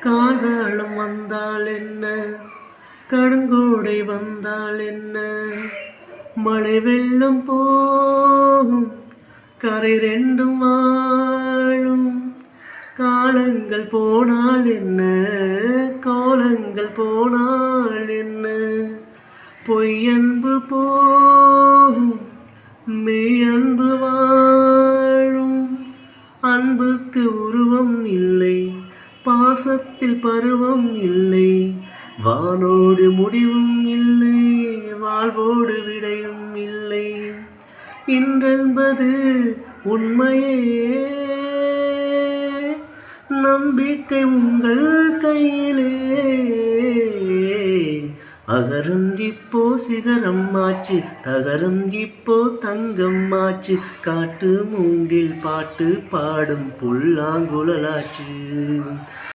கார்காலம் வந்தால் என்ன, கடுங்கோடை வந்தால் என்ன, மழை வெள்ளம் போகும் கரை ரெண்டும் வாழும். காலங்கள் போனால் என்ன, கோலங்கள் போனால் என்ன, பொய்யன்பு போகும் மெய்யன்பு வாழும். அன்புக்கு உருவம் இல்லை, பாசத்தில் பருவம் இல்லை, வானோடு முடிவும் இல்லை, வாழ்வோடு விடையும் இல்லை. இன்றென்பது உண்மையே, நம்பிக்கை உங்கள் கையிலே. அகரம் இப்போ சிகரம் ஆச்சு, தகரம் இப்போ தங்கம் ஆச்சு, காட்டு மூங்கில் பாட்டு பாடும் புல்லாங்குழலாச்சு.